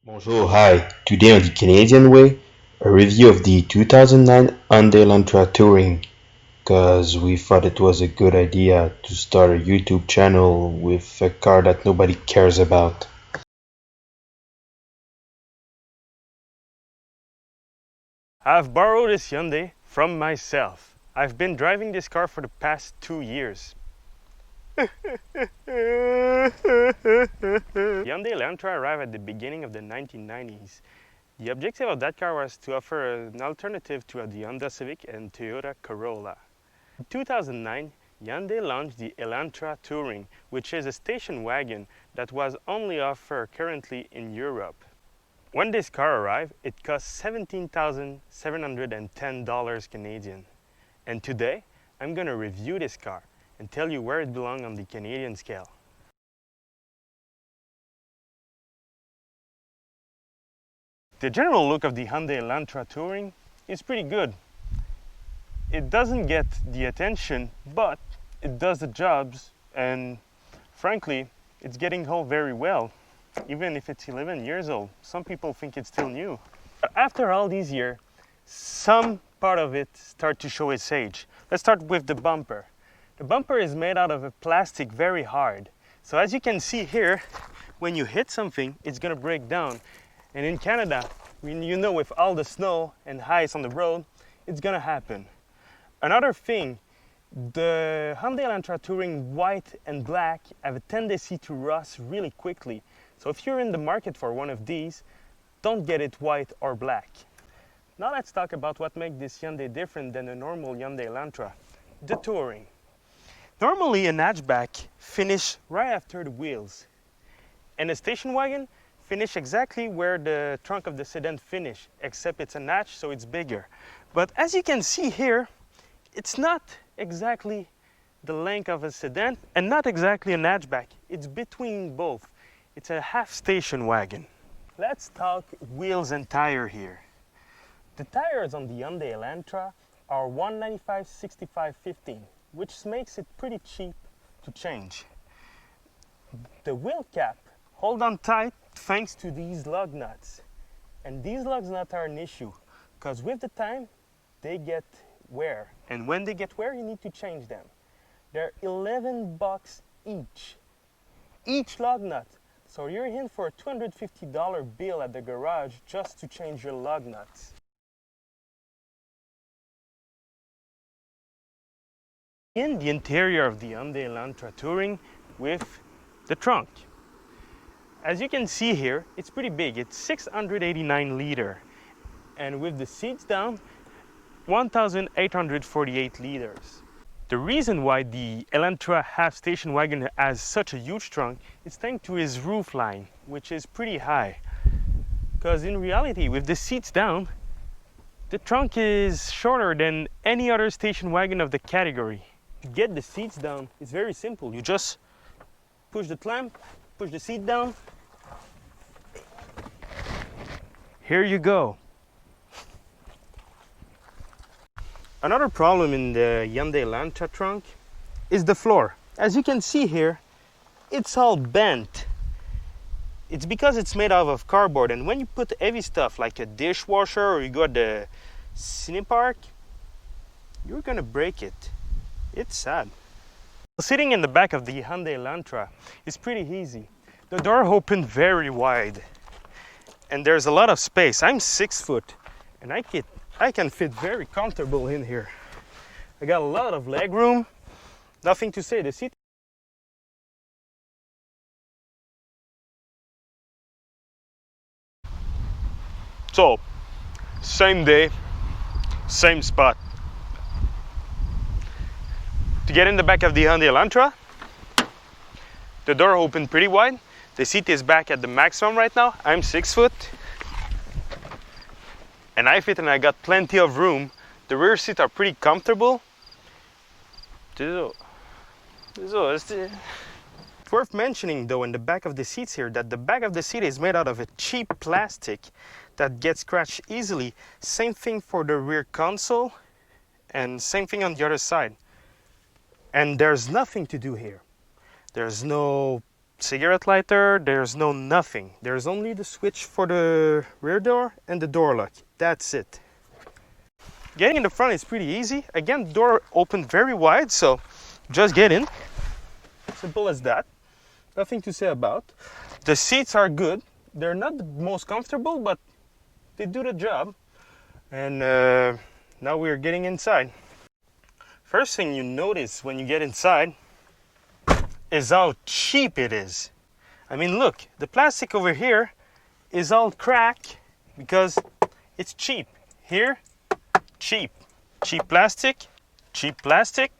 Bonjour, hi. Today on the Canadian Way, a review of the 2009 Hyundai Elantra Touring, because we thought it was a good idea to start a YouTube channel with a car that nobody cares about. I've borrowed this Hyundai from myself. I've been driving this car for the past 2 years. Hyundai Elantra arrived at the beginning of the 1990s. The objective of that car was to offer an alternative to the Honda Civic and Toyota Corolla. In 2009, Hyundai launched the Elantra Touring, which is a station wagon that was only offered currently in Europe. When this car arrived, it cost $17,710 Canadian. And today, I'm going to review this car and tell you where it belongs on the Canadian scale. The general look of the Hyundai Elantra Touring is pretty good. It doesn't get the attention, but it does the jobs, and frankly, it's getting old very well. Even if it's 11 years old, some people think it's still new. But after all these years, some part of it start to show its age. Let's start with the bumper. The bumper is made out of a plastic very hard. So as you can see here, when you hit something, it's gonna break down. And in Canada, you know, with all the snow and ice on the road, it's gonna happen. Another thing, the Hyundai Elantra Touring white and black have a tendency to rust really quickly. So if you're in the market for one of these, don't get it white or black. Now let's talk about what makes this Hyundai different than a normal Hyundai Elantra, the Touring. Normally an hatchback finish right after the wheels, and a station wagon finish exactly where the trunk of the sedan finish, except it's a hatch, so it's bigger. But as you can see here, it's not exactly the length of a sedan and not exactly an hatchback. It's between both. It's a half station wagon. Let's talk wheels and tire here. The tires on the Hyundai Elantra are 195/65/15, which makes it pretty cheap to change. The wheel cap hold on tight thanks to these lug nuts. And these lug nuts are an issue because with the time they get wear. And when they get wear, you need to change them. They're $11 each lug nut. So you're in for a $250 bill at the garage just to change your lug nuts. In the interior of the Hyundai Elantra Touring with the trunk. As you can see here, it's pretty big. It's 689 liter. And with the seats down, 1,848 liters. The reason why the Elantra half station wagon has such a huge trunk is thanks to his roof line, which is pretty high. Because in reality, with the seats down, the trunk is shorter than any other station wagon of the category. To get the seats down, it's very simple. You just push the clamp, push the seat down. Here you go. Another problem in the Hyundai Elantra trunk is the floor. As you can see here, it's all bent. It's because it's made out of cardboard, and when you put heavy stuff like a dishwasher or you go to the cinepark, you're gonna break it. It's sad. Sitting in the back of the Hyundai Elantra is pretty easy. The door opens very wide, and there's a lot of space. I'm 6 foot, and I can fit very comfortable in here. I got a lot of leg room. Nothing to say. The seat. So, same day, same spot. To get in the back of the Hyundai Elantra, the door opened pretty wide. The seat is back at the maximum right now. I'm 6 foot. And I fit and I got plenty of room. The rear seats are pretty comfortable. It's worth mentioning though in the back of the seats here that the back of the seat is made out of a cheap plastic that gets scratched easily. Same thing for the rear console and same thing on the other side. And there's nothing to do here. There's no cigarette lighter, there's no nothing. There's only the switch for the rear door and the door lock. That's it. Getting in the front is pretty easy. Again, the door opened very wide, so just get in. Simple as that. Nothing to say about. The seats are good. They're not the most comfortable, but they do the job. And now we're getting inside. First thing you notice when you get inside is how cheap it is. I mean, look, the plastic over here is all cracked because it's cheap. Here, cheap. Cheap plastic, cheap plastic,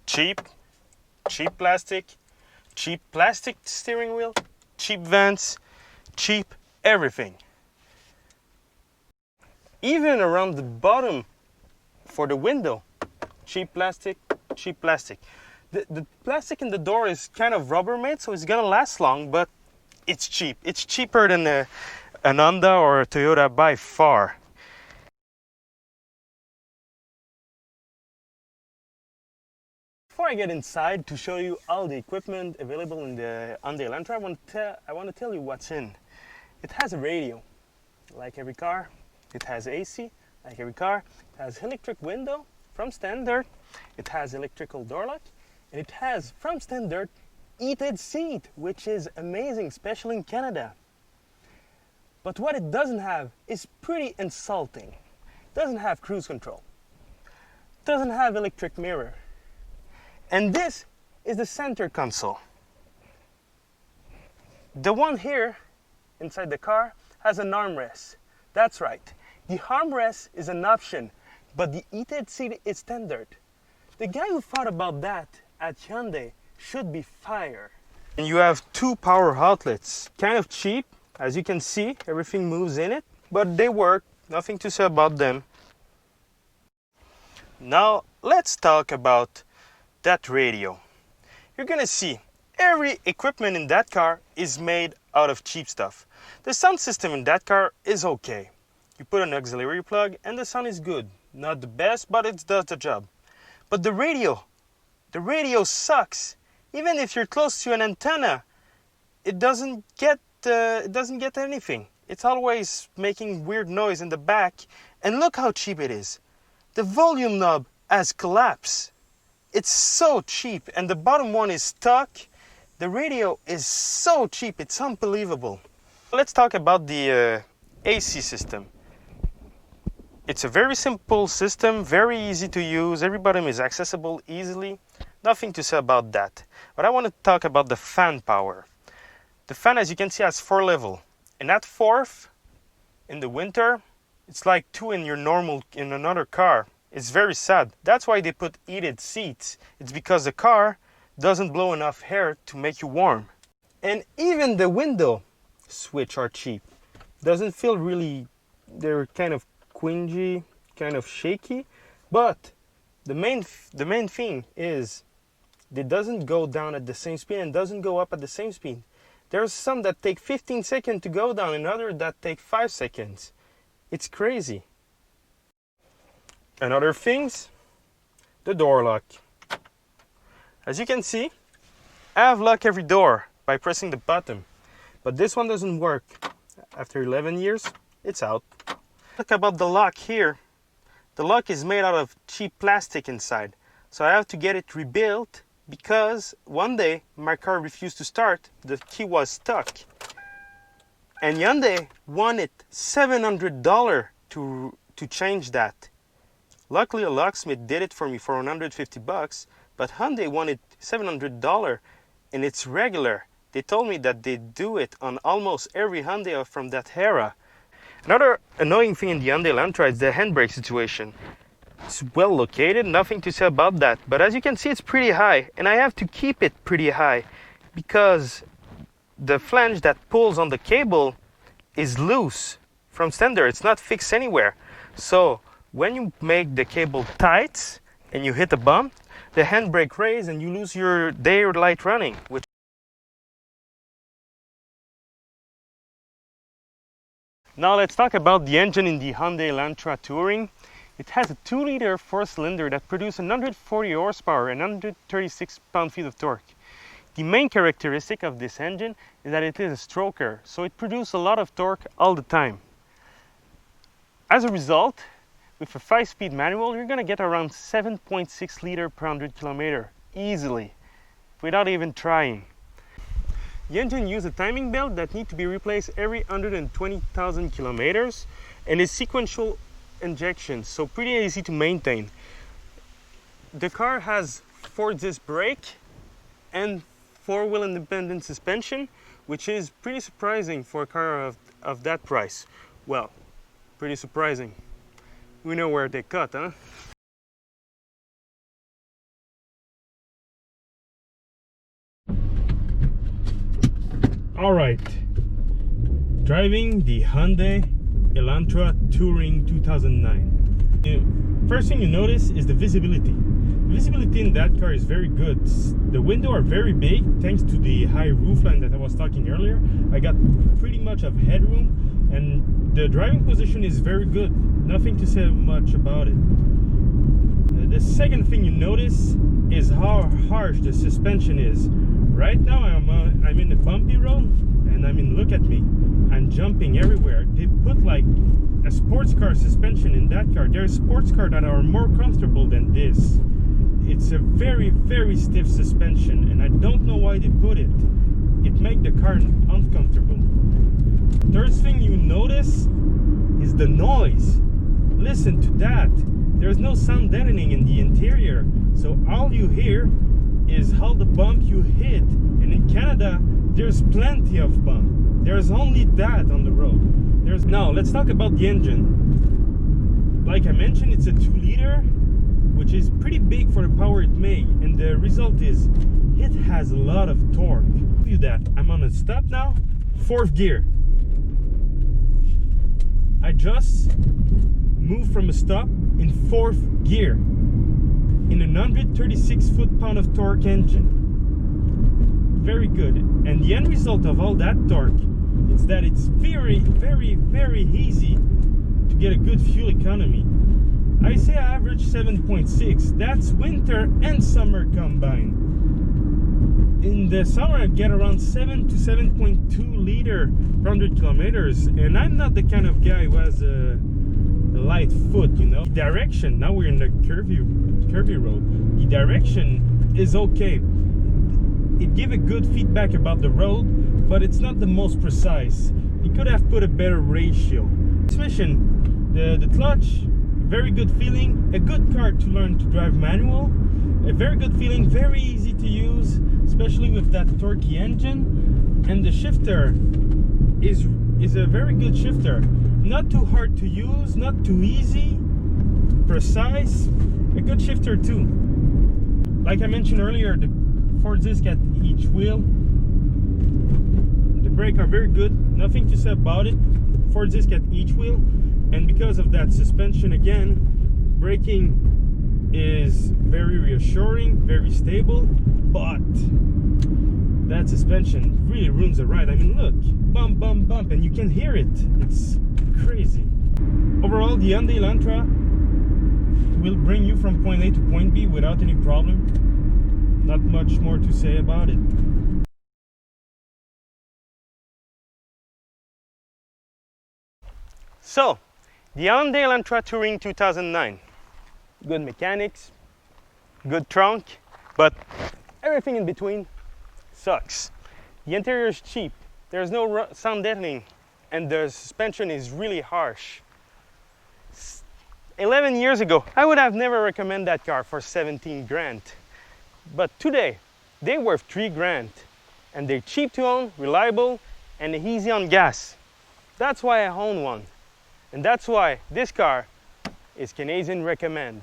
cheap plastic, cheap plastic steering wheel, cheap vents, cheap everything. Even around the bottom for the window, cheap plastic, cheap plastic. The plastic in the door is kind of Rubbermaid, so it's gonna last long, but it's cheap. It's cheaper than an Honda or a Toyota by far. Before I get inside to show you all the equipment available in the Hyundai Elantra, I want to tell you what's in. It has a radio, like every car. It has AC, like every car. It has electric window from standard. It has electrical door lock. And it has, from standard, heated seat, which is amazing, especially in Canada. But what it doesn't have is pretty insulting. It doesn't have cruise control. It doesn't have electric mirror. And this is the center console. The one here inside the car has an armrest. That's right. The armrest is an option, but the heated seat is standard. The guy who thought about that at Hyundai should be fired. And you have two power outlets. Kind of cheap. As you can see, everything moves in it, but they work. Nothing to say about them. Now, let's talk about that radio. You're gonna see every equipment in that car is made out of cheap stuff. The sound system in that car is okay. You put an auxiliary plug and the sound is good. Not the best, but it does the job. But the radio sucks. Even if you're close to an antenna, it doesn't get anything. It's always making weird noise in the back. And look how cheap it is. The volume knob has collapsed. It's so cheap, and the bottom one is stuck. The radio is so cheap, it's unbelievable. Let's talk about the AC system. It's a very simple system, very easy to use. Every button is accessible easily. Nothing to say about that. But I want to talk about the fan power. The fan, as you can see, has 4 levels. And that fourth, in the winter, it's like 2 in another car. It's very sad. That's why they put heated seats. It's because the car doesn't blow enough air to make you warm. And even the window switch are cheap. Doesn't feel really, they're kind of squingy, kind of shaky. But the main thing is it doesn't go down at the same speed and doesn't go up at the same speed. There's some that take 15 seconds to go down and others that take 5 seconds. It's crazy. And other things, the door lock. As you can see, I have lock every door by pressing the button, but this one doesn't work. After 11 years, it's out. Look about the lock here. The lock is made out of cheap plastic inside, so I have to get it rebuilt because one day my car refused to start. The key was stuck. And Hyundai wanted $700 to change that. Luckily, a locksmith did it for me for $150, but Hyundai wanted $700, and it's regular. They told me that they do it on almost every Hyundai from that era. Another annoying thing in the Hyundai Elantra is the handbrake situation. It's well located, nothing to say about that, but as you can see, it's pretty high, and I have to keep it pretty high because the flange that pulls on the cable is loose from standard. It's not fixed anywhere. So when you make the cable tight and you hit the bump, the handbrake raises and you lose your daylight running. Now let's talk about the engine in the Hyundai Elantra Touring. It has a 2-liter 4-cylinder that produces 140 horsepower and 136 pound-feet of torque. The main characteristic of this engine is that it is a stroker, so it produces a lot of torque all the time. As a result, with a 5-speed manual, you're going to get around 7.6 liters per 100 kilometers easily, without even trying. The engine uses a timing belt that needs to be replaced every 120,000 kilometers and is sequential injection, so pretty easy to maintain. The car has 4-disc brake and 4-wheel independent suspension, which is pretty surprising for a car of that price. Well, pretty surprising. We know where they cut, huh? All right, driving the Hyundai Elantra Touring 2009. The first thing you notice is the visibility. The visibility in that car is very good. The windows are very big thanks to the high roofline that I was talking earlier. I got pretty much of headroom, and the driving position is very good. Nothing to say much about it. The second thing you notice is how harsh the suspension is. Right now I'm in a bumpy road, and look at me, I'm jumping everywhere. They put like a sports car suspension in that car. There's sports cars that are more comfortable than this. It's a very, very stiff suspension, and I don't know why they put it. It makes the car uncomfortable. Third thing you notice is the noise. Listen to that. There's no sound deadening in the interior, so all you hear is how the bump you hit. And in Canada, there's plenty of bump. There's only that on the road. Now let's talk about the engine. Like I mentioned, it's a 2-liter, which is pretty big for the power it makes, and the result is it has a lot of torque. Do that. I'm on a stop now, 4th gear. I just moved from a stop in 4th gear in a 136 foot-pound of torque engine. Very good. And the end result of all that torque is that it's very, very, very easy to get a good fuel economy. I say I average 7.6. That's winter and summer combined. In the summer I get around 7 to 7.2 liters per 100 kilometers, and I'm not the kind of guy who has a light foot, you know. The direction, now we're in the curvy road. The direction is okay. It gives a good feedback about the road, but it's not the most precise. You could have put a better ratio. Transmission, the clutch, very good feeling. A good car to learn to drive manual. A very good feeling, very easy to use, especially with that torquey engine. And the shifter is a very good shifter. Not too hard to use, not too easy, precise. A good shifter too. Like I mentioned earlier, the 4-disc at each wheel. The brakes are very good, nothing to say about it. 4-disc at each wheel, and because of that suspension, again, braking is very reassuring, very stable, but that suspension really ruins the ride. I mean, look, bump, bump, bump, and you can hear it. It's crazy. Overall, the Hyundai Elantra will bring you from point A to point B without any problem. Not much more to say about it. So, the Hyundai Elantra Touring 2009. Good mechanics, good trunk, but everything in between sucks. The interior is cheap, there's no sound deadening, and the suspension is really harsh. 11 years ago, I would have never recommended that car for 17 grand. But today, they're worth 3 grand, and they're cheap to own, reliable, and easy on gas. That's why I own one, and that's why this car is Canadian recommend.